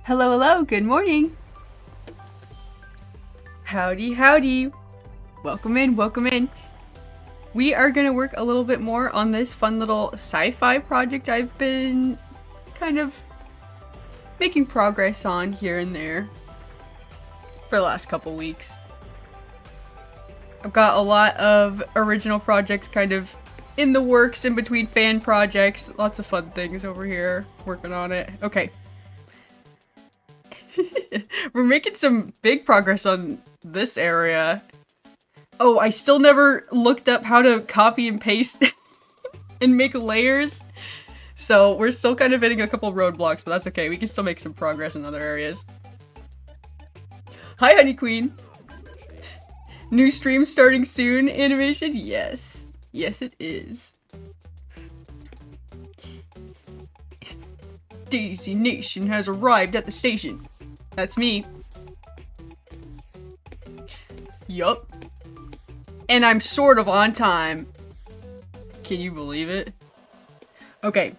Hello, hello, good morning. Howdy, howdy. Welcome in, welcome in. We are gonna work a little bit more on this fun little sci-fi project I've been kind of making progress on here and there for the last couple weeks. I've got a lot of original projects kind of in the works in between fan projects. Lots of fun things over here, working on it. Okay. We're making some big progress on this area. Oh, I still never looked up how to copy and paste and make layers. So we're still kind of hitting a couple roadblocks, but that's okay. We can still make some progress in other areas. Hi, Honey Queen. New stream starting soon, animation? Yes. Yes, it is. Daisy Nation has arrived at the station. That's me. Yup. And I'm sort of on time. Can you believe it? Okay.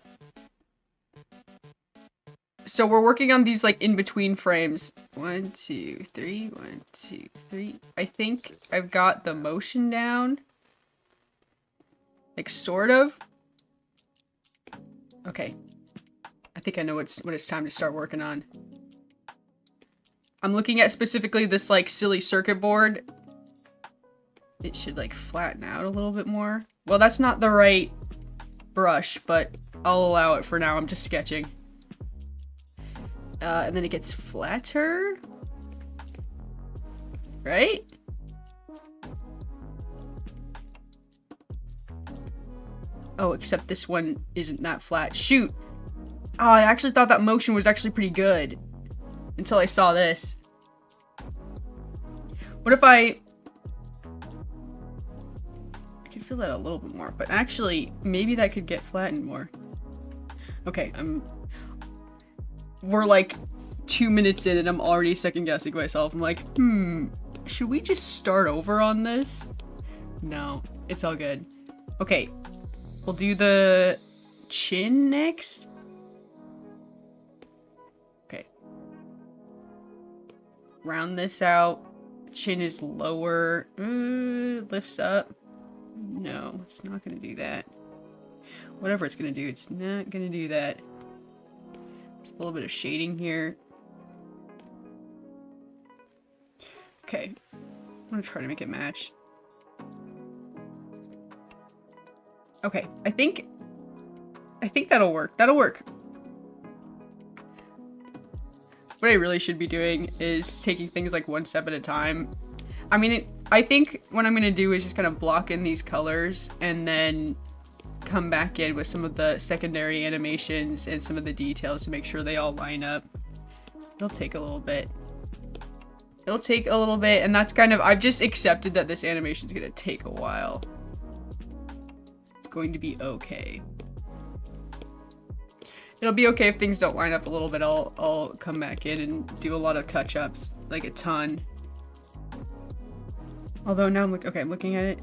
So we're working on these like in-between frames. 1, 2, 3, 1, 2, 3. I think I've got the motion down. Like sort of. Okay. I think I know what it's time to start working on. I'm looking at specifically this like silly circuit board. It should like flatten out a little bit more. Well, that's not the right brush, but I'll allow it for now. I'm just sketching. And then it gets flatter. Right? Oh, except this one isn't that flat. Shoot! Oh, I actually thought that motion was actually pretty good. Until I saw this. What if I can feel that a little bit more, but actually, maybe that could get flattened more. Okay, we're like 2 minutes in and I'm already second guessing myself. I'm like, should we just start over on this? No, it's all good. Okay, we'll do the chin next. Okay. Round this out. Chin is lower. Lifts up. No, it's not gonna do that. Whatever it's gonna do, it's not gonna do that. There's a little bit of shading here. Okay. I'm gonna try to make it match. Okay, I think that'll work. That'll work. What I really should be doing is taking things like one step at a time. I mean, I think what I'm gonna do is just kind of block in these colors and then come back in with some of the secondary animations and some of the details to make sure they all line up. It'll take a little bit. It'll take a little bit, and that's kind of, I've just accepted that this animation is gonna take a while. It's going to be okay. It'll be okay if things don't line up a little bit. I'll come back in and do a lot of touch-ups, like a ton. Although now I'm like, okay, I'm looking at it.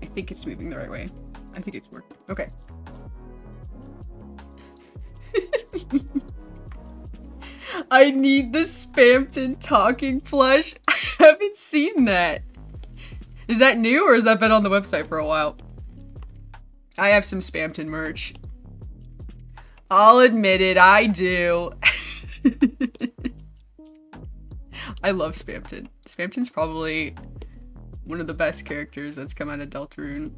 I think it's moving the right way. I think it's working. Okay. I need the Spampton talking plush. I haven't seen that. Is that new or has that been on the website for a while? I have some Spamton merch. I'll admit it, I do. I love Spamton. Spamton's probably one of the best characters that's come out of Deltarune.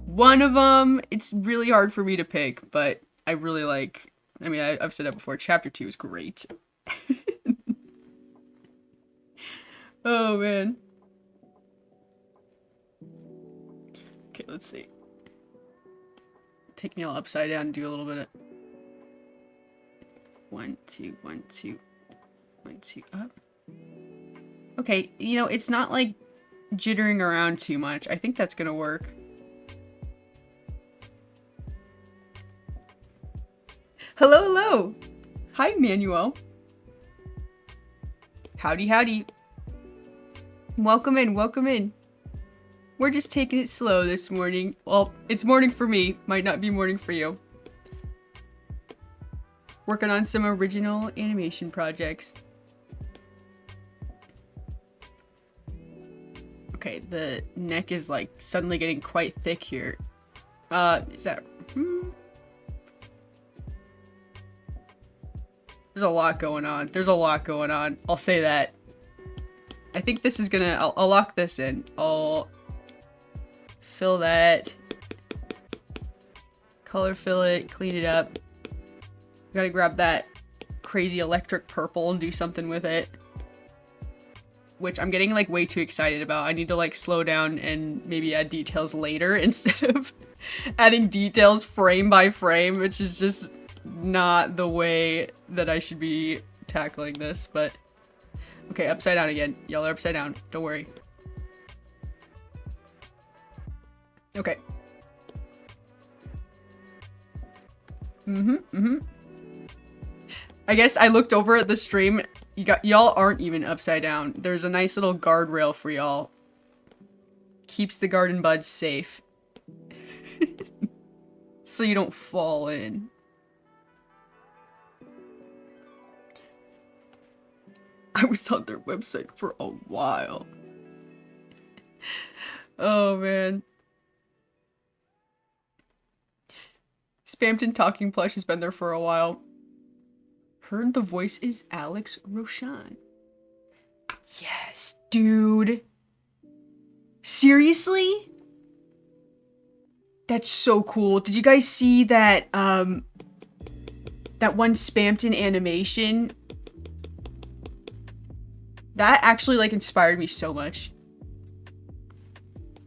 One of them, it's really hard for me to pick, but I really like, I mean, I've said that before, Chapter 2 is great. Oh, man. Okay, let's see. Take Neil upside down and do a little bit of 1, 2, 1, 2, 1, 2, up. Okay, you know, it's not like jittering around too much. I think that's gonna work. Hello, hello! Hi, Manuel. Howdy, howdy. Welcome in, welcome in. We're just taking it slow this morning. Well, it's morning for me. Might not be morning for you. Working on some original animation projects. Okay, the neck is like suddenly getting quite thick here. Is that... There's a lot going on. There's a lot going on. I'll say that. I think this is gonna... I'll lock this in. I'll fill that. Color fill it. Clean it up. Gotta grab that crazy electric purple and do something with it. Which I'm getting like way too excited about. I need to like slow down and maybe add details later instead of adding details frame by frame, which is just not the way that I should be tackling this, but okay, upside down again. Y'all are upside down. Don't worry. Okay. I guess I looked over at the stream. Y'all aren't even upside down. There's a nice little guardrail for y'all. Keeps the garden buds safe. So you don't fall in. I was on their website for a while. Oh, man. Spamton Talking Plush has been there for a while. Heard the voice is Alex Roshan. Yes, dude. Seriously? That's so cool. Did you guys see that, that one Spamton animation? That actually, like, inspired me so much.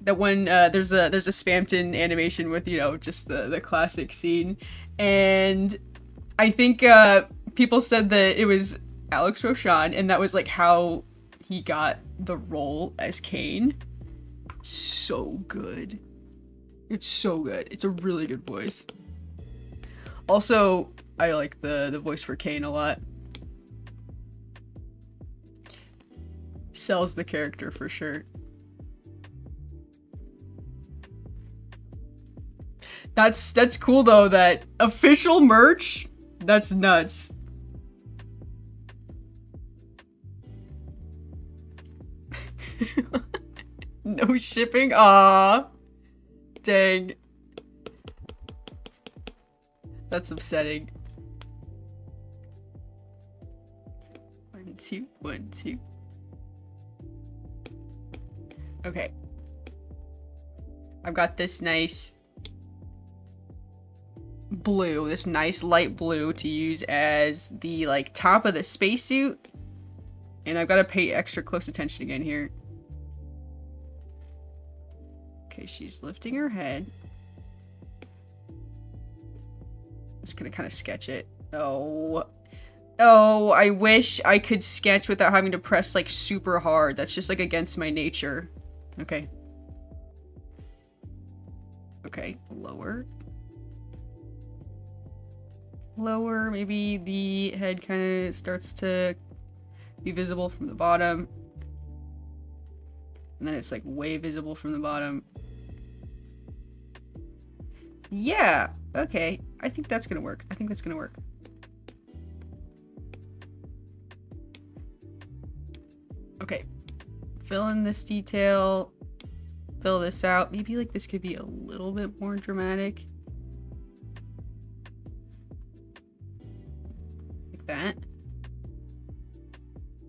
That one, there's a Spamton animation with, you know, just the classic scene. And I think, people said that it was Alex Roshan, and that was, like, how he got the role as Kane. So good. It's so good. It's a really good voice. Also, I like the voice for Kane a lot. Sells the character for sure. That's cool though, that official merch. That's nuts. No shipping? Aww. Dang. That's upsetting. 1, 2, 1, 2. Okay. I've got this nice blue, this nice light blue to use as the like top of the spacesuit. And I've got to pay extra close attention again here. Okay, she's lifting her head. Just gonna kind of sketch it. Oh, I wish I could sketch without having to press like super hard. That's just like against my nature. Okay. Okay, lower. Lower, maybe the head kind of starts to be visible from the bottom. And then it's like way visible from the bottom. Yeah, okay. I think that's gonna work. I think that's gonna work. Okay. Fill in this detail. fill this out. Maybe like this could be a little bit more dramatic. Like that.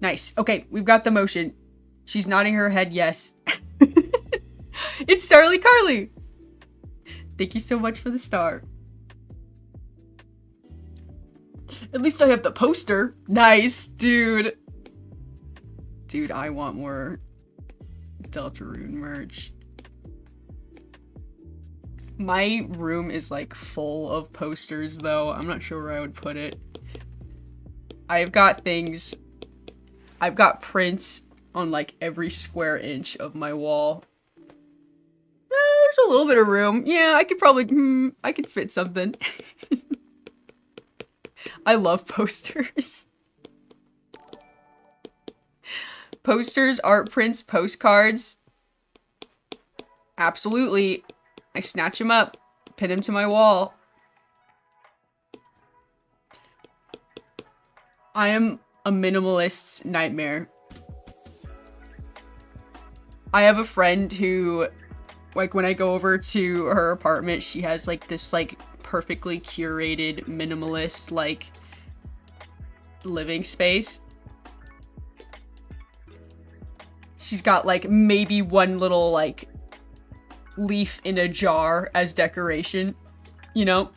Nice. Okay, we've got the motion. She's nodding her head yes. It's Starly Carly! Thank you so much for the star. At least I have the poster. Nice, dude. Dude, I want more Deltarune merch. My room is like full of posters though. I'm not sure where I would put it. I've got things. I've got prints on like every square inch of my wall. There's a little bit of room. Yeah, I could probably, I could fit something. I love posters. Posters, art prints, postcards. Absolutely. I snatch them up, pin them to my wall. I am a minimalist's nightmare. I have a friend who, like, when I go over to her apartment, she has like this like perfectly curated minimalist like living space. She's got like maybe one little like leaf in a jar as decoration, you know?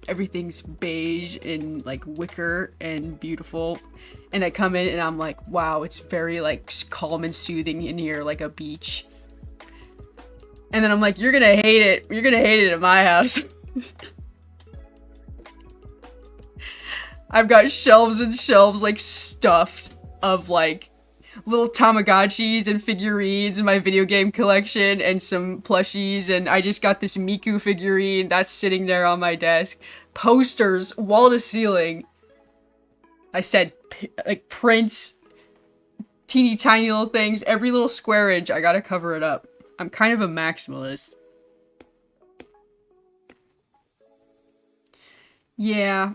Everything's beige and like wicker and beautiful. And I come in and I'm like, wow, it's very like calm and soothing in here, like a beach. And then I'm like, you're gonna hate it. You're gonna hate it at my house. I've got shelves and shelves like stuffed of like little Tamagotchis and figurines in my video game collection and some plushies, and I just got this Miku figurine that's sitting there on my desk. Posters, wall to ceiling. I said like prints, teeny tiny little things, every little square inch, I gotta cover it up. I'm kind of a maximalist. Yeah.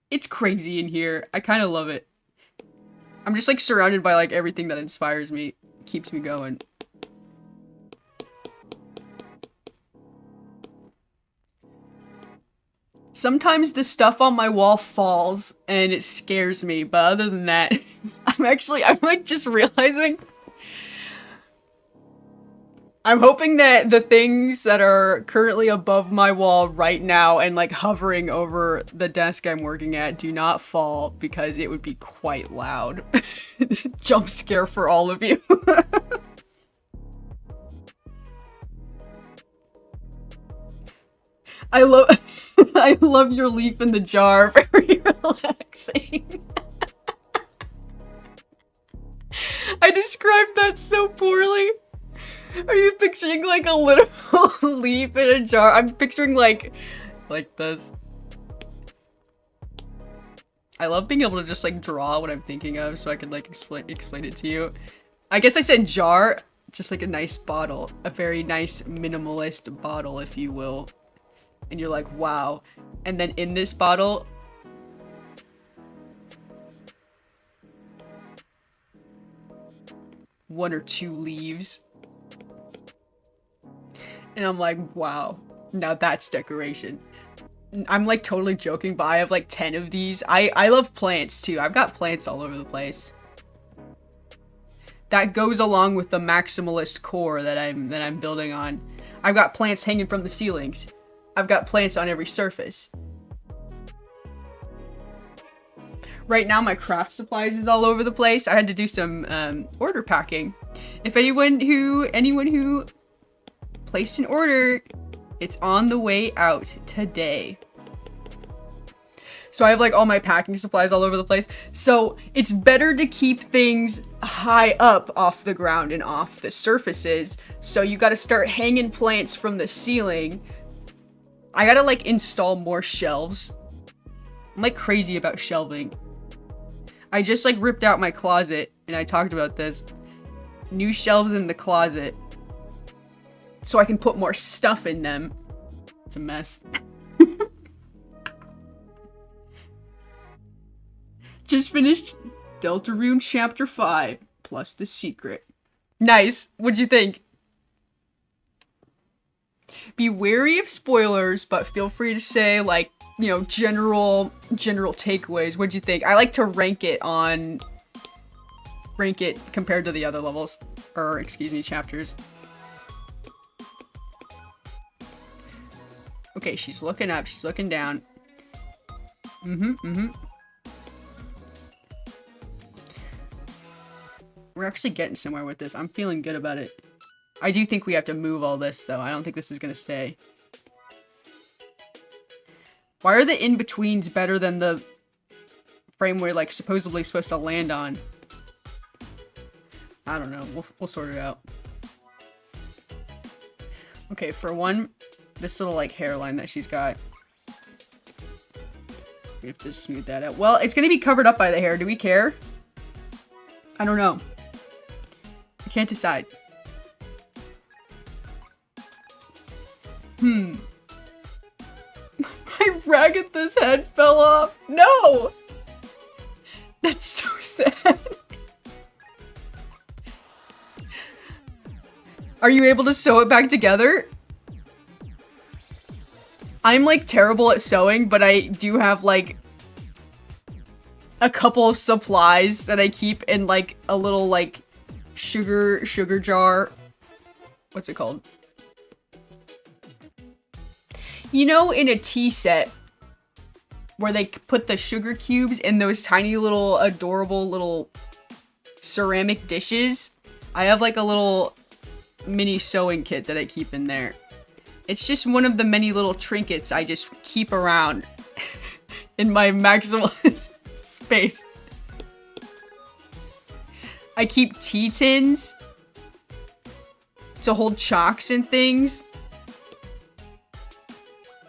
It's crazy in here. I kind of love it. I'm just like surrounded by like everything that inspires me, keeps me going. Sometimes the stuff on my wall falls and it scares me, but other than that, I'm like just realizing. I'm hoping that the things that are currently above my wall right now and like hovering over the desk I'm working at do not fall, because it would be quite loud. Jump scare for all of you. I love your leaf in the jar. Very relaxing. I described that so poorly. Are you picturing like a literal leaf in a jar? I'm picturing like this. I love being able to just like draw what I'm thinking of so I could like explain it to you. I guess I said jar, just like a nice bottle. A very nice minimalist bottle, if you will. And you're like, wow. And then in this bottle, one or two leaves. And I'm like, wow, now that's decoration. I'm like totally joking, but I have like 10 of these. I love plants too. I've got plants all over the place. That goes along with the maximalist core that I'm building on. I've got plants hanging from the ceilings. I've got plants on every surface. Right now my craft supplies is all over the place. I had to do some order packing. If anyone who placed an order, it's on the way out today. So I have like all my packing supplies all over the place. So it's better to keep things high up off the ground and off the surfaces. So you gotta start hanging plants from the ceiling. I gotta like install more shelves. I'm like crazy about shelving. I just like ripped out my closet and I talked about this. New shelves in the closet. So I can put more stuff in them. It's a mess. Just finished Deltarune Chapter 5. plus the secret. Nice. What'd you think? Be wary of spoilers, but feel free to say, like, you know, general takeaways. What'd you think? I like to rank it compared to the other levels. Or, excuse me, chapters. Okay, she's looking up, she's looking down. We're actually getting somewhere with this. I'm feeling good about it. I do think we have to move all this, though. I don't think this is gonna stay. Why are the in-betweens better than the frame we're, like, supposedly supposed to land on? I don't know. We'll sort it out. Okay, for one, this little, like, hairline that she's got. We have to smooth that out. Well, it's gonna be covered up by the hair. Do we care? I don't know. I can't decide. My rag at this head fell off. No! That's so sad. Are you able to sew it back together? I'm, like, terrible at sewing, but I do have, like, a couple of supplies that I keep in, like, a little, like, sugar jar. What's it called? You know, in a tea set, where they put the sugar cubes in those tiny little, adorable little ceramic dishes? I have, like, a little mini sewing kit that I keep in there. It's just one of the many little trinkets I just keep around in my maximalist space. I keep tea tins to hold chalks and things.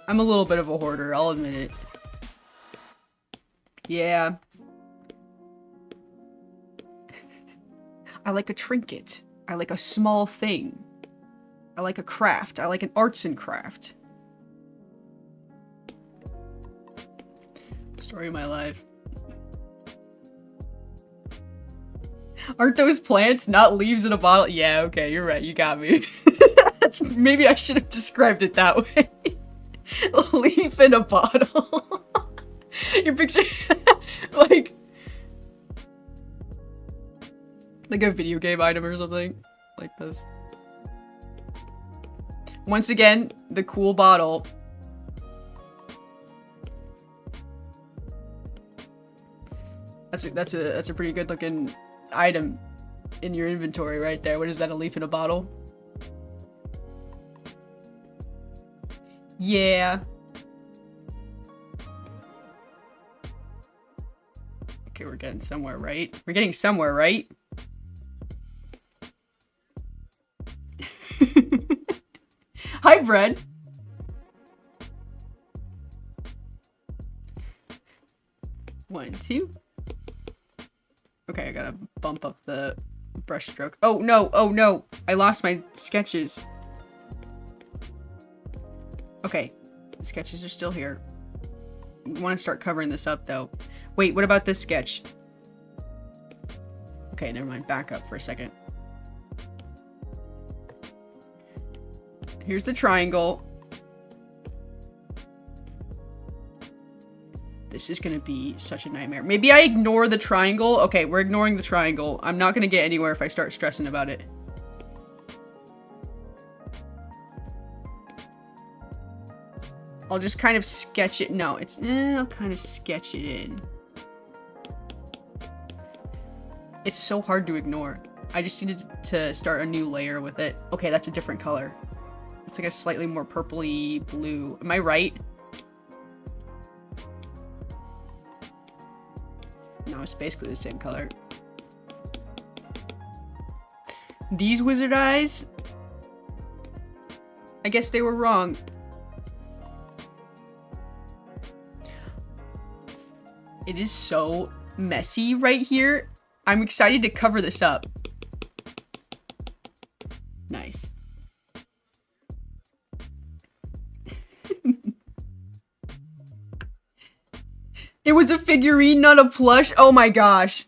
I'm a little bit of a hoarder, I'll admit it. Yeah. I like a trinket. I like a small thing. I like a craft. I like an arts and craft. Story of my life. Aren't those plants not leaves in a bottle? Yeah, okay, you're right. You got me. Maybe I should have described it that way. Leaf in a bottle. Your picture, like a video game item or something like this. Once again, the cool bottle. That's a pretty good looking item in your inventory right there. What is that, a leaf in a bottle? Yeah. Okay, we're getting somewhere, right? We're getting somewhere, right? Hi, Bread. One, two. Okay, I gotta bump up the brush stroke. Oh no, oh no! I lost my sketches. Okay, the sketches are still here. We want to start covering this up, though. Wait, what about this sketch? Okay, never mind. Back up for a second. Here's the triangle. This is gonna be such a nightmare. Maybe I ignore the triangle. Okay, we're ignoring the triangle. I'm not gonna get anywhere if I start stressing about it. I'll just kind of sketch it. No, it's... I'll kind of sketch it in. It's so hard to ignore. I just needed to start a new layer with it. Okay, that's a different color. It's like a slightly more purpley blue. Am I right? No, it's basically the same color. These wizard eyes? I guess they were wrong. It is so messy right here. I'm excited to cover this up. Nice. It was a figurine, not a plush. Oh my gosh.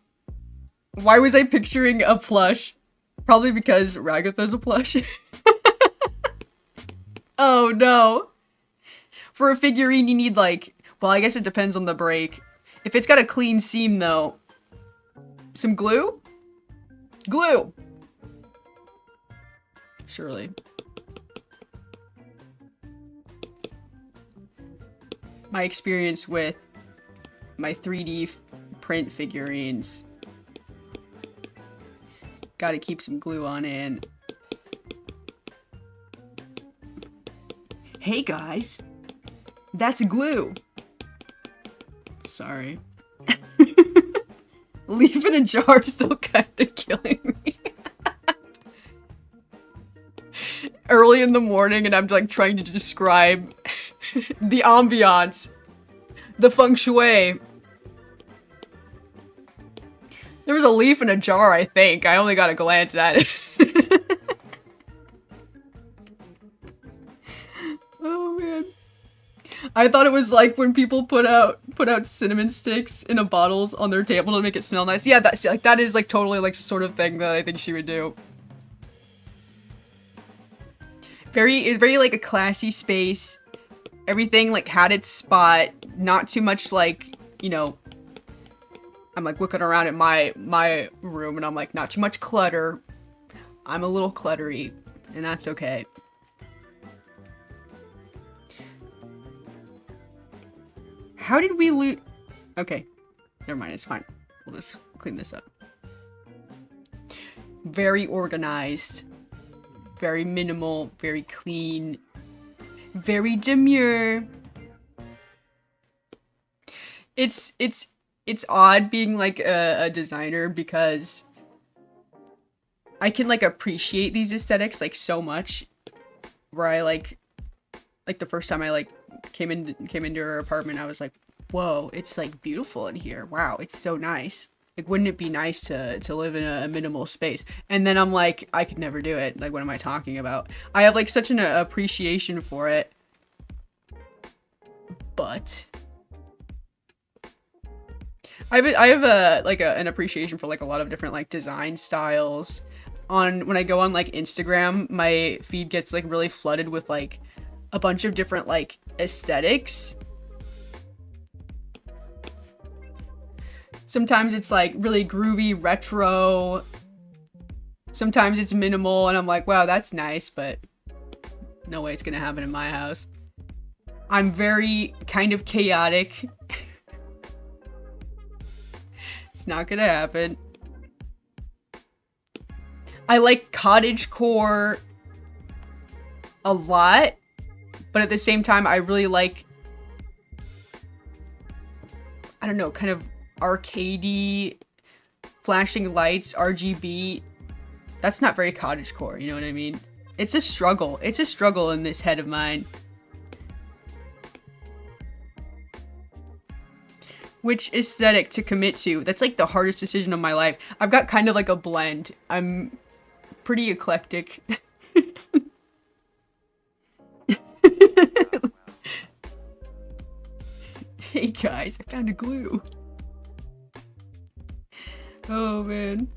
Why was I picturing a plush? Probably because Ragatha's a plush. Oh no. For a figurine, you need like, well, I guess it depends on the break. If it's got a clean seam though, some glue? Glue! Surely. My experience with my 3D print figurines. Gotta keep some glue on in. Hey guys, that's glue. Sorry. Leaf in a jar still kinda killing me. Early in the morning and I'm like trying to describe the ambiance, the feng shui. There was a leaf in a jar, I think. I only got a glance at it. Oh man. I thought it was like when people put out cinnamon sticks in a bottles on their table to make it smell nice. Yeah, that's like that is like totally like the sort of thing that I think she would do. It's very like a classy space. Everything like had its spot. Not too much like, you know, I'm like looking around at my room and I'm like, not too much clutter. I'm a little cluttery, and that's okay. How did we loot? Okay, never mind, it's fine. We'll just clean this up. Very organized. Very minimal, very clean, very demure. It's odd being like a designer because I can like appreciate these aesthetics like so much. Where I like the first time I like came into her apartment, I was like, whoa, it's like beautiful in here. Wow, it's so nice. Like, wouldn't it be nice to live in a minimal space? And then I'm like, I could never do it. Like, what am I talking about? I have like such an appreciation for it. But I have an appreciation for like a lot of different like design styles. When I go on like Instagram, my feed gets like really flooded with like a bunch of different like aesthetics. Sometimes it's like really groovy, retro. Sometimes it's minimal and I'm like, wow, that's nice, but no way it's gonna happen in my house. I'm very kind of chaotic. It's not gonna happen. I like cottagecore a lot, but at the same time, I really like, I don't know, kind of arcadey, flashing lights, RGB. That's not very cottagecore, you know what I mean? It's a struggle. It's a struggle in this head of mine. Which aesthetic to commit to? That's like the hardest decision of my life. I've got kind of like a blend. I'm pretty eclectic. Hey guys, I found a glue. Oh man.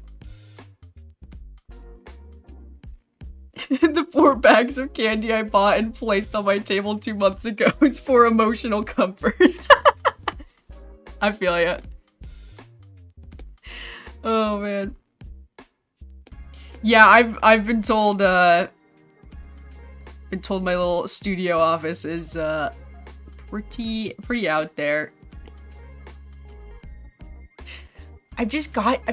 The 4 bags of candy I bought and placed on my table 2 months ago is for emotional comfort. I feel ya. Oh man. Yeah, I've been told my little studio office is pretty out there. I've just got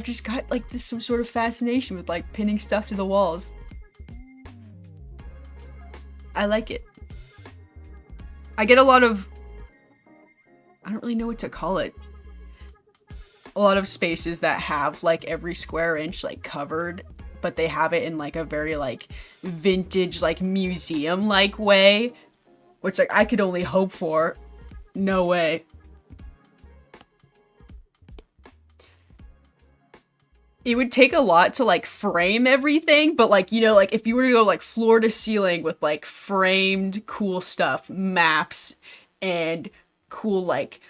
like this some sort of fascination with like pinning stuff to the walls. I like it. I get a lot of, I don't really know what to call it. A lot of spaces that have like every square inch like covered, but they have it in like a very like vintage like museum like way, which like I could only hope for. No way. It would take a lot to like frame everything, but like, you know, like if you were to go like floor to ceiling with like framed cool stuff, maps and cool like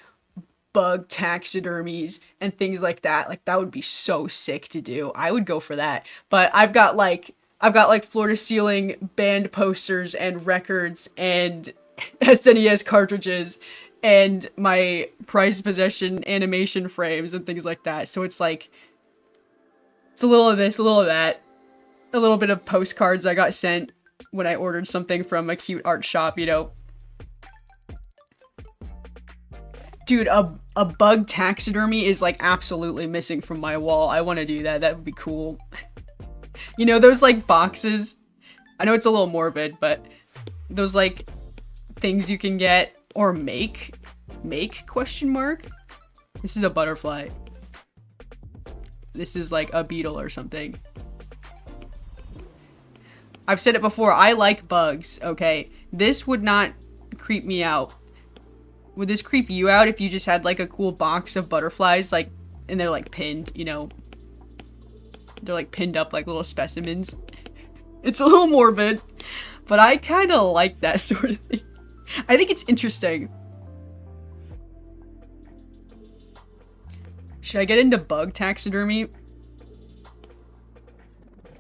bug taxidermies and things like that. Like, that would be so sick to do. I would go for that. But I've got like floor to ceiling band posters and records and SNES cartridges and my prized possession animation frames and things like that. So it's like, it's a little of this, a little of that. A little bit of postcards I got sent when I ordered something from a cute art shop, you know. Dude, a bug taxidermy is like absolutely missing from my wall. I want to do that. That would be cool. You know, those like boxes. I know it's a little morbid, but those like things you can get or make question mark. This is a butterfly. This is like a beetle or something. I've said it before, I like bugs, okay? This would not creep me out. Would this creep you out if you just had like a cool box of butterflies, like, and they're like pinned, you know? They're like pinned up like little specimens. It's a little morbid, but I kind of like that sort of thing. I think it's interesting. Should I get into bug taxidermy?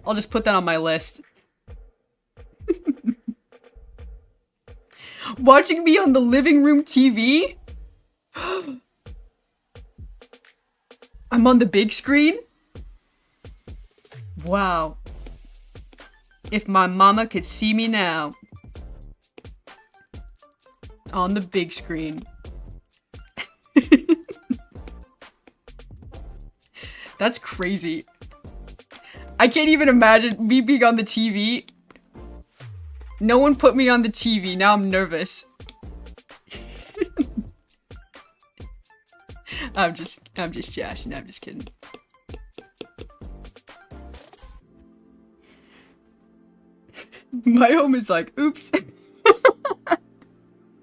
I'll just put that on my list. Watching me on the living room TV? I'm on the big screen? Wow. If my mama could see me now. On the big screen. That's crazy. I can't even imagine me being on the TV. No one put me on the TV. Now I'm nervous. I'm just joshing. I'm just kidding. My home is like, oops.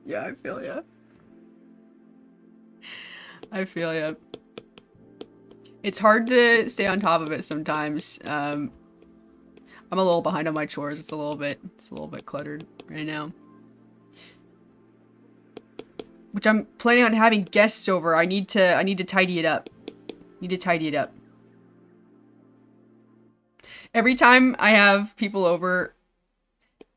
Yeah, I feel ya. I feel ya. It's hard to stay on top of it sometimes. I'm a little behind on my chores. It's a little bit cluttered right now. Which I'm planning on having guests over. I need to tidy it up. Every time I have people over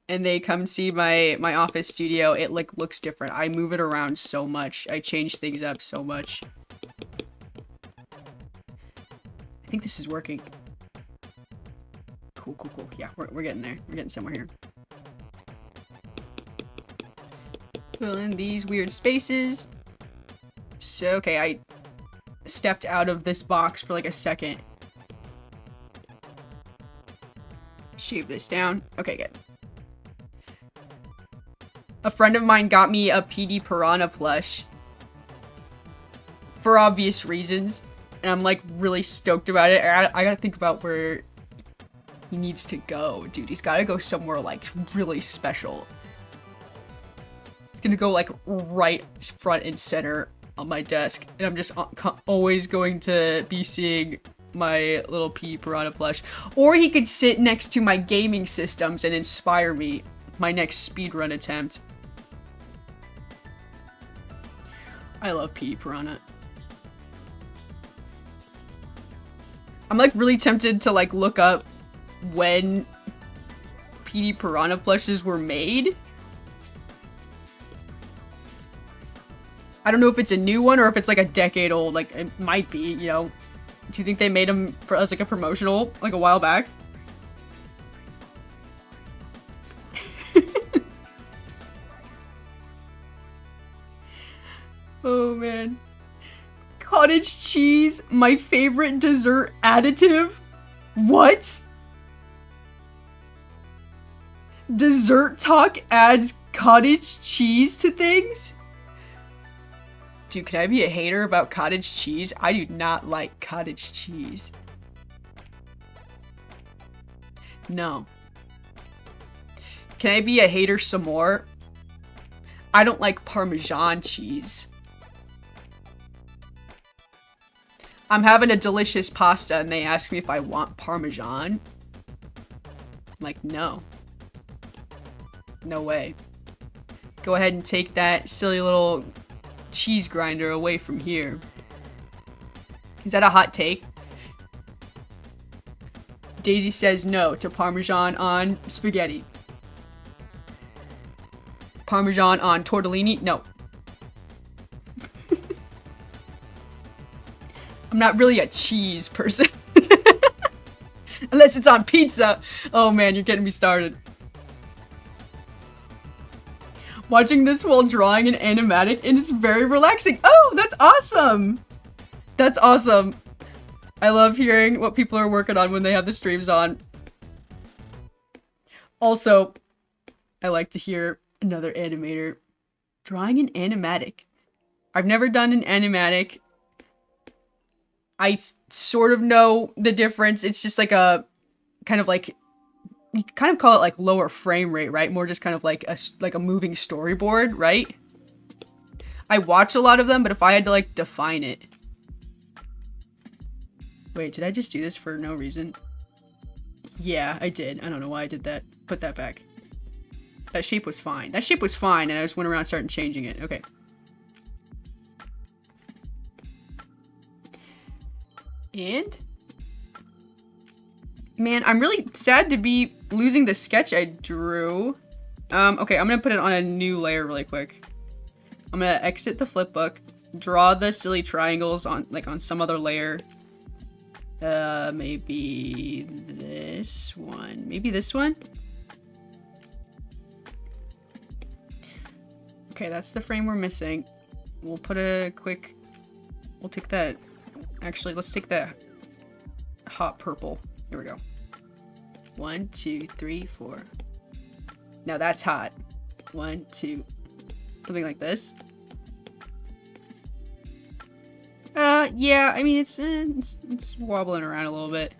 and they come see my office studio, it like looks different. I move it around so much. I change things up so much. I think this is working. Cool. Yeah, we're getting there. We're getting somewhere here. Fill in these weird spaces. So, okay, I stepped out of this box for like a second. Shave this down. Okay, good. A friend of mine got me a PD Piranha plush. For obvious reasons. And I'm like really stoked about it. I gotta think about where he needs to go. Dude, he's gotta go somewhere like really special. He's gonna go like right front and center on my desk. And I'm just always going to be seeing my little PD Piranha plush. Or he could sit next to my gaming systems and inspire me. My next speedrun attempt. I love PD Piranha. I'm like really tempted to like look up when PD Piranha plushes were made. I don't know if it's a new one or if it's like a decade old. Like it might be, you know. Do you think they made them for as like a promotional like a while back? Oh man. Cottage cheese, my favorite dessert additive? What? Dessert Talk adds cottage cheese to things? Dude, can I be a hater about cottage cheese? I do not like cottage cheese. No. Can I be a hater some more? I don't like Parmesan cheese. I'm having a delicious pasta and they ask me if I want Parmesan. I'm like, no. No way. Go ahead and take that silly little cheese grinder away from here. Is that a hot take? Daisy says no to Parmesan on spaghetti. Parmesan on tortellini? No. I'm not really a cheese person. Unless it's on pizza. Oh man, you're getting me started. Watching this while drawing an animatic, and it's very relaxing. Oh, that's awesome! That's awesome. I love hearing what people are working on when they have the streams on. Also, I like to hear another animator drawing an animatic. I've never done an animatic. I sort of know the difference. It's just like a kind of like, you kind of call it like lower frame rate, right? More just kind of like a moving storyboard, right? I watch a lot of them, but if I had to like define it. Wait, did I just do this for no reason? Yeah, I did. I don't know why I did that. Put that back. That shape was fine. That shape was fine, and I just went around starting changing it. Okay. And? Man, I'm really sad to be losing the sketch I drew. Okay, I'm gonna put it on a new layer really quick. I'm gonna exit the flipbook, draw the silly triangles on some other layer. Maybe this one. Maybe this one? Okay, that's the frame we're missing. We'll put a quick... We'll take that... Actually, let's take that hot purple. Here we go. 1, 2, 3, 4. Now that's hot. 1, 2. Something like this. Yeah, I mean, it's wobbling around a little bit.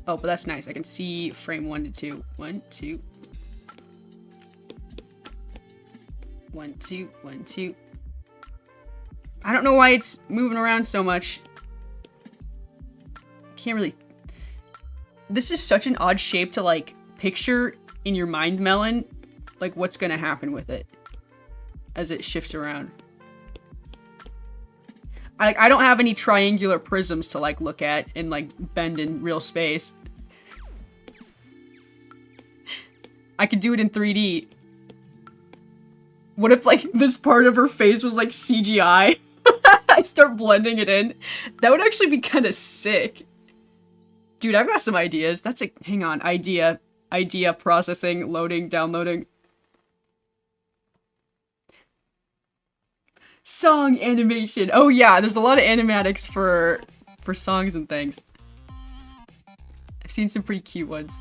Oh, but that's nice. I can see frame 1 to 2. 1, 2. 1, 2, 1, 2. I don't know why it's moving around so much. Can't really... This is such an odd shape to, like, picture in your mind melon, like, what's gonna happen with it as it shifts around. I don't have any triangular prisms to, like, look at and, like, bend in real space. I could do it in 3D. What if, like, this part of her face was, like, CGI? I start blending it in. That would actually be kind of sick. Dude, I've got some ideas. That's like, hang on, idea processing, loading, downloading. Song animation. Oh yeah, there's a lot of animatics for songs and things. I've seen some pretty cute ones.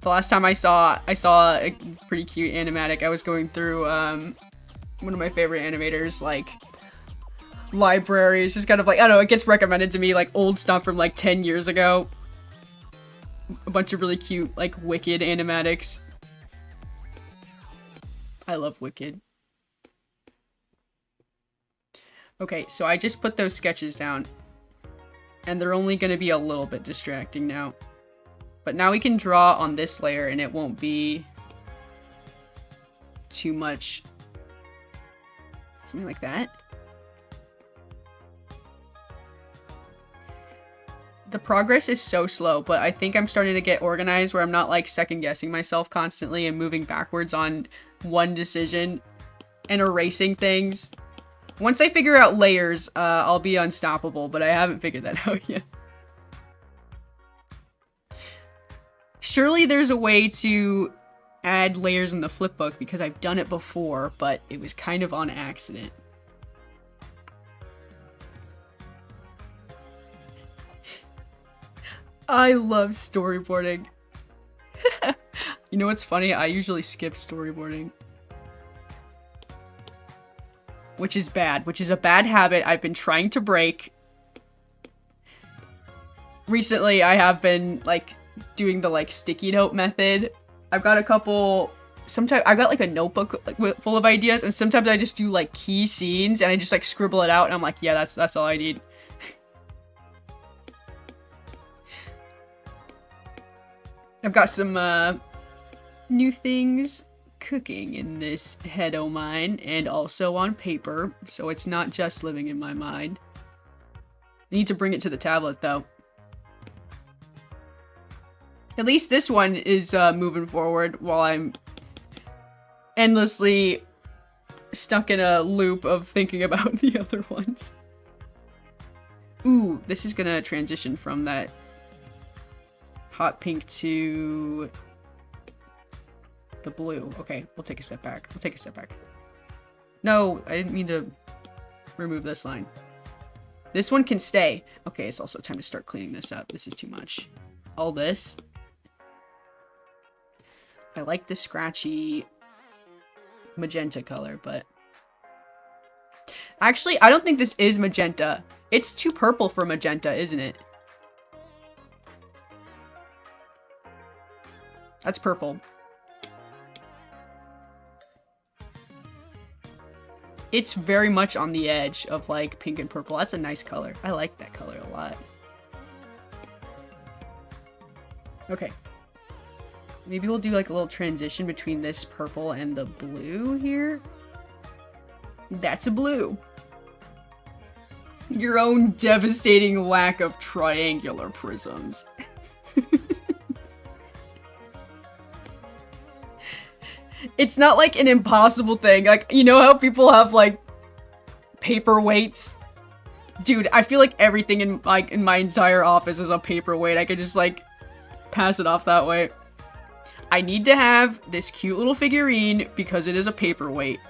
The last time I saw a pretty cute animatic, I was going through one of my favorite animators, like, libraries. Just kind of like, I don't know, it gets recommended to me, like, old stuff from like 10 years ago. A bunch of really cute, like, Wicked animatics. I love Wicked. Okay, so I just put those sketches down. And they're only gonna be a little bit distracting now. But now we can draw on this layer and it won't be too much. Something like that. The progress is so slow, but I think I'm starting to get organized where I'm not like second guessing myself constantly and moving backwards on one decision and erasing things. Once I figure out layers, I'll be unstoppable, but I haven't figured that out yet. Surely there's a way to add layers in the flipbook because I've done it before, but it was kind of on accident. I love storyboarding. You know what's funny? I usually skip storyboarding. Which is bad. Which is a bad habit I've been trying to break. Recently, I have been, like, doing the, like, sticky note method. I've got a couple... Sometimes I've got, like, a notebook like, full of ideas, and sometimes I just do, like, key scenes, and I just, like, scribble it out, and I'm like, yeah, that's all I need. I've got some new things cooking in this head o' mine, and also on paper, so it's not just living in my mind. I need to bring it to the tablet, though. At least this one is moving forward while I'm endlessly stuck in a loop of thinking about the other ones. Ooh, this is gonna transition from that hot pink to the blue. Okay, we'll take a step back. We'll take a step back. No, I didn't mean to remove this line. This one can stay. Okay, it's also time to start cleaning this up. This is too much. All this. I like the scratchy magenta color, but... Actually, I don't think this is magenta. It's too purple for magenta, isn't it? That's purple. It's very much on the edge of, like, pink and purple. That's a nice color. I like that color a lot. Okay. Maybe we'll do, like, a little transition between this purple and the blue here. That's a blue. Your own devastating lack of triangular prisms. It's not like an impossible thing. Like, you know how people have like paperweights? Dude, I feel like everything in my entire office is a paperweight. I could just like pass it off that way. I need to have this cute little figurine because it is a paperweight.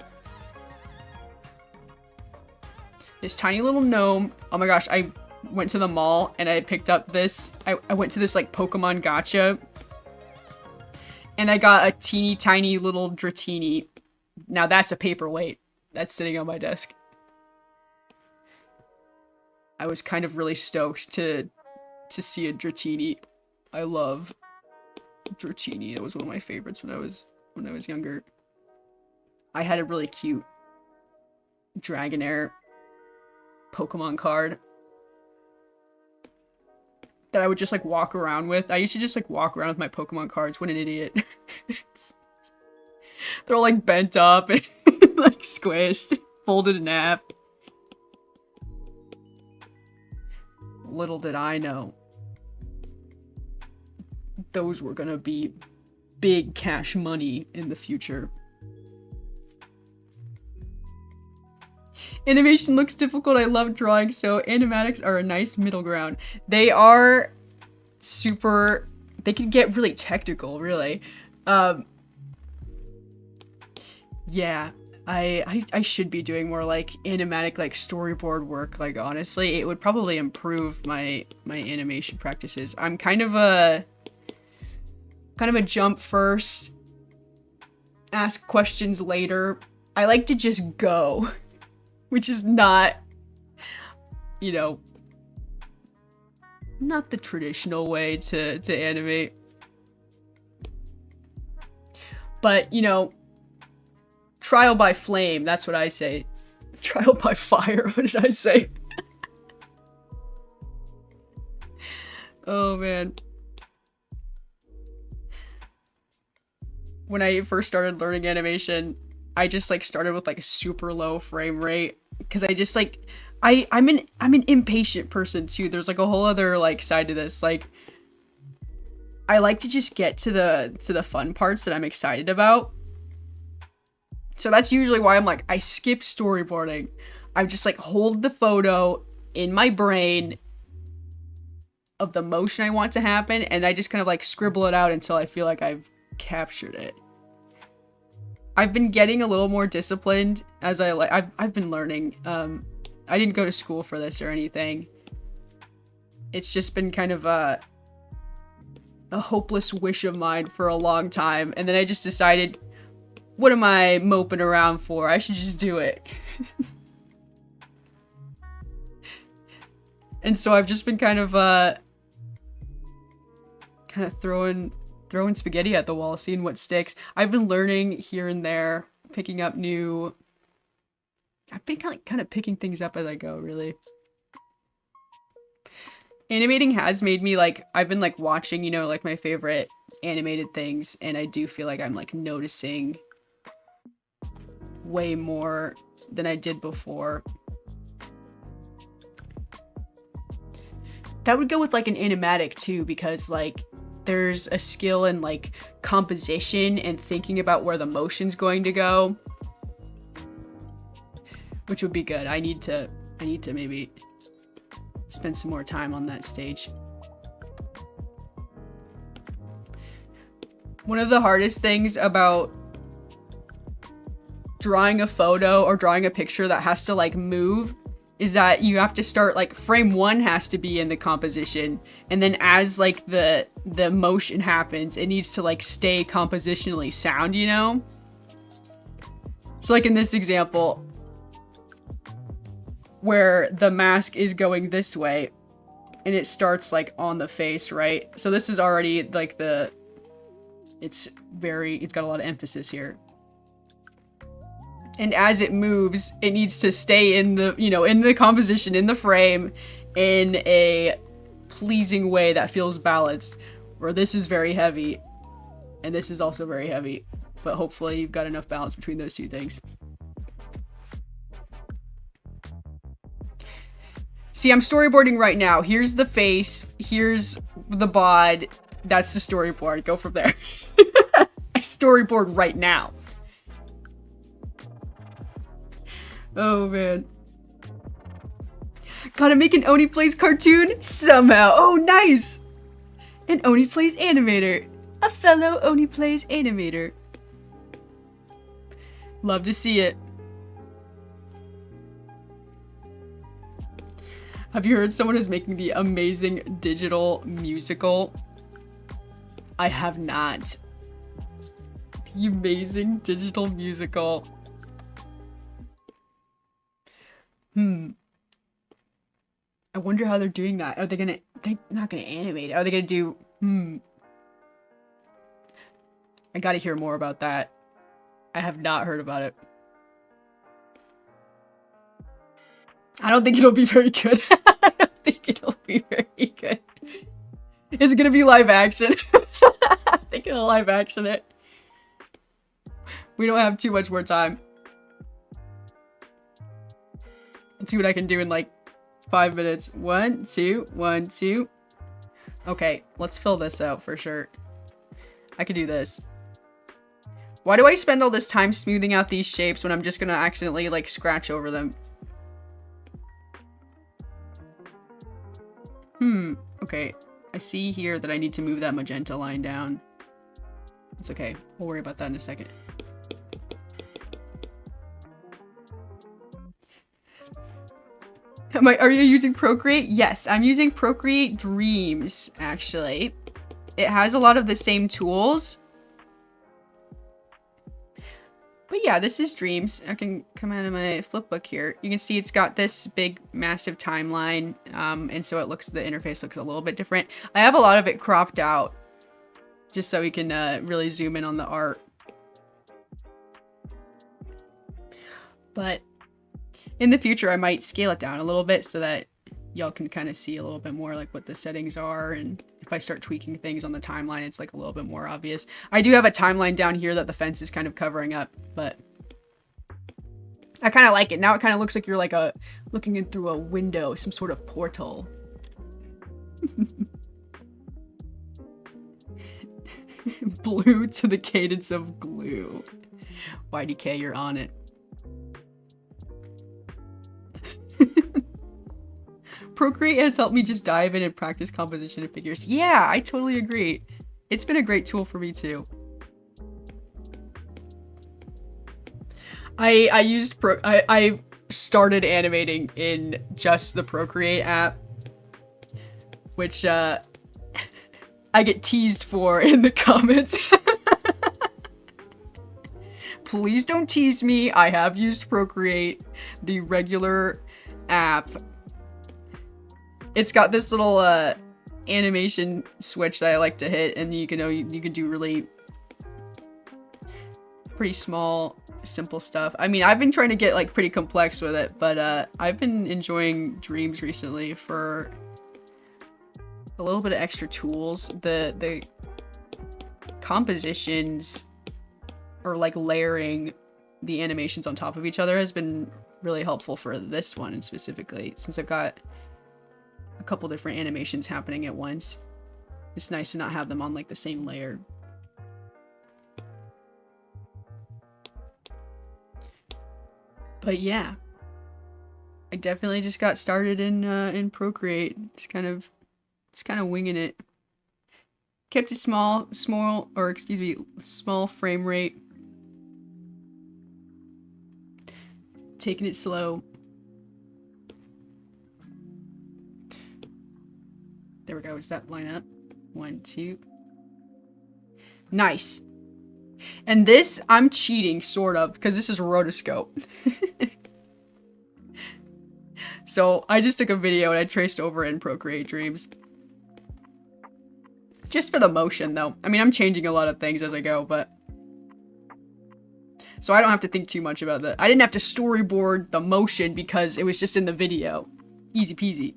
This tiny little gnome. Oh my gosh, I went to the mall and I picked up this. I went to this like Pokemon gacha. And I got a teeny tiny little Dratini. Now that's a paperweight. That's sitting on my desk. I was kind of really stoked to see a Dratini. I love Dratini. It was one of my favorites when I was younger. I had a really cute Dragonair Pokemon card that I would just like walk around with. I used to just like walk around with my Pokemon cards. What an idiot. They're all like bent up and like squished, folded in half. Little did I know, those were gonna be big cash money in the future. Animation looks difficult. I love drawing, so animatics are a nice middle ground. They are super... They can get really technical, really. Yeah, I should be doing more like animatic, like storyboard work. Like honestly, it would probably improve my animation practices. I'm kind of a jump first, ask questions later. I like to just go. Which is not, you know, not the traditional way to animate. But, you know, trial by flame, that's what I say. Trial by fire, what did I say? Oh, man. When I first started learning animation, I just like started with like a super low frame rate because I just like I'm an impatient person too. There's like a whole other like side to this. Like I like to just get to the fun parts that I'm excited about. So that's usually why I'm like I skip storyboarding. I just like hold the photo in my brain of the motion I want to happen and I just kind of like scribble it out until I feel like I've captured it. I've been getting a little more disciplined as I've been learning. I didn't go to school for this or anything. It's just been kind of a hopeless wish of mine for a long time. And then I just decided, what am I moping around for? I should just do it. And so I've just been kind of throwing spaghetti at the wall, seeing what sticks. I've been learning here and there, picking up new... I've been kind of picking things up as I go, really. Animating has made me like, I've been like watching, you know, like my favorite animated things, and I do feel like I'm like noticing way more than I did before. That would go with like an animatic too, because like there's a skill in like composition and thinking about where the motion's going to go, which would be good. I need to maybe spend some more time on that stage. One of the hardest things about drawing a photo or drawing a picture that has to like move is that you have to start like frame 1 has to be in the composition, and then as like the motion happens, it needs to like stay compositionally sound, you know? So like in this example where the mask is going this way and it starts like on the face, right? So this is already like it's got a lot of emphasis here. And as it moves, it needs to stay in the, you know, in the composition, in the frame, in a pleasing way that feels balanced. Where this is very heavy, and this is also very heavy. But hopefully you've got enough balance between those two things. See, I'm storyboarding right now. Here's the face, here's the bod. That's the storyboard. Go from there. I storyboard right now. Oh, man. Gotta make an Oni Plays cartoon? Somehow. Oh, nice! An Oni Plays animator. A fellow Oni Plays animator. Love to see it. Have you heard someone is making the amazing digital musical? I have not. The amazing digital musical. I wonder how they're doing that. Are they gonna... They're not gonna animate it. Are they gonna do... I gotta hear more about that. I have not heard about it. I don't think it'll be very good. I don't think it'll be very good. Is it gonna be live action? I think it'll live action it. We don't have too much more time. Let's see what I can do in like 5 minutes. 1, 2, 1, 2. Okay, let's fill this out for sure. I could do this. Why do I spend all this time smoothing out these shapes when I'm just gonna accidentally like scratch over them? Okay. I see here that I need to move that magenta line down. It's okay. We'll worry about that in a second. Are you using Procreate? Yes, I'm using Procreate Dreams, actually. It has a lot of the same tools. But yeah, this is Dreams. I can come out of my flipbook here. You can see it's got this big, massive timeline. And so it looks, the interface looks a little bit different. I have a lot of it cropped out just so we can really zoom in on the art. But in the future, I might scale it down a little bit so that y'all can kind of see a little bit more like what the settings are, and if I start tweaking things on the timeline, it's like a little bit more obvious. I do have a timeline down here that the fence is kind of covering up, but I kind of like it. Now it kind of looks like you're like looking in through a window, some sort of portal. Blue to the cadence of glue. YDK, you're on it. Procreate has helped me just dive in and practice composition of figures. Yeah, I totally agree. It's been a great tool for me too. I started animating in just the Procreate app, which I get teased for in the comments. Please don't tease me. I have used Procreate, the regular app. It's got this little animation switch that I like to hit, and you can do really pretty small, simple stuff. I mean, I've been trying to get like pretty complex with it, but I've been enjoying Dreams recently for a little bit of extra tools. The compositions, or like layering the animations on top of each other, has been really helpful for this one specifically, since I've got a couple different animations happening at once. It's nice to not have them on like the same layer. But yeah, I definitely just got started in Procreate. Just kind of winging it. Kept it small frame rate. Taking it slow. There we go. Does that line up? 1, 2. Nice. And this, I'm cheating, sort of, because this is rotoscope. So I just took a video and I traced over it in Procreate Dreams. Just for the motion, though. I mean, I'm changing a lot of things as I go, but... So I don't have to think too much about that. I didn't have to storyboard the motion because it was just in the video. Easy peasy.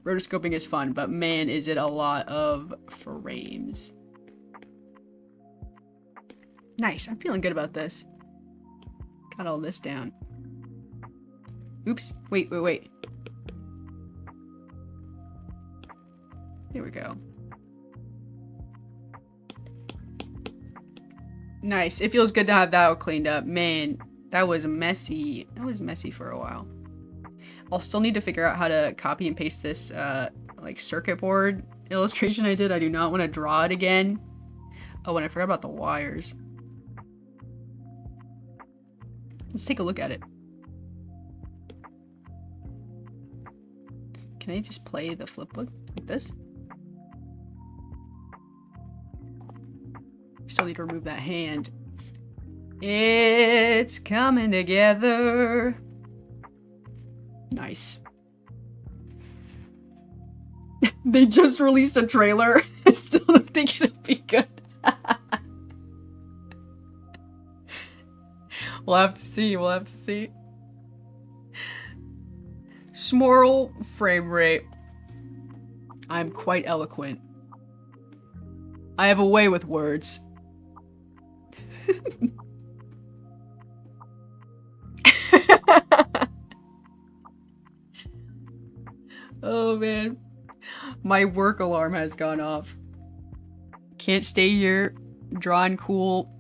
Rotoscoping is fun, but man, is it a lot of frames. Nice. I'm feeling good about this. Got all this down. Oops. Wait. There we go. Nice. It feels good to have that all cleaned up. Man, that was messy. That was messy for a while. I'll still need to figure out how to copy and paste this, like, circuit board illustration I did. I do not want to draw it again. Oh, and I forgot about the wires. Let's take a look at it. Can I just play the flipbook like this? Still need to remove that hand. It's coming together. Nice. They just released a trailer. I still don't think it'll be good. We'll have to see. We'll have to see. Small frame rate. I'm quite eloquent. I have a way with words. Oh man. My work alarm has gone off. Can't stay here drawing cool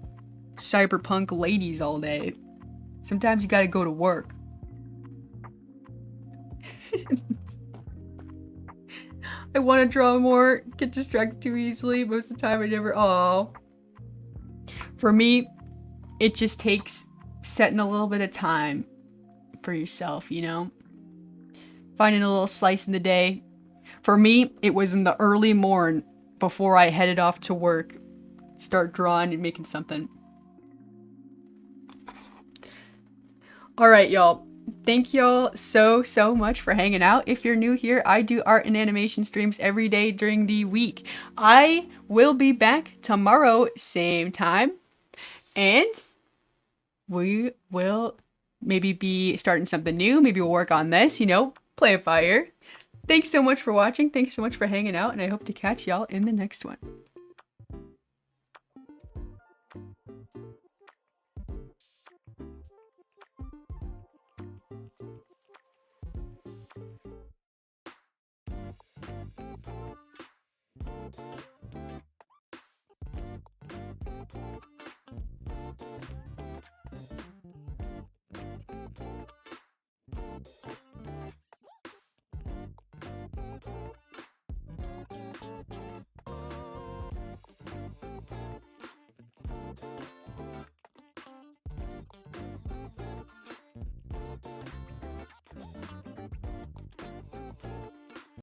cyberpunk ladies all day. Sometimes you gotta go to work. I want to draw more, get distracted too easily. Most of the time I never... Oh. For me, it just takes setting a little bit of time for yourself, you know? Finding a little slice in the day. For me, it was in the early morn before I headed off to work. Start drawing and making something. Alright, y'all. Thank y'all so much for hanging out. If you're new here, I do art and animation streams every day during the week. I will be back tomorrow, same time. And we will maybe be starting something new. Maybe we'll work on this, you know, play it by ear. Thanks so much for watching. Thanks so much for hanging out. And I hope to catch y'all in the next one.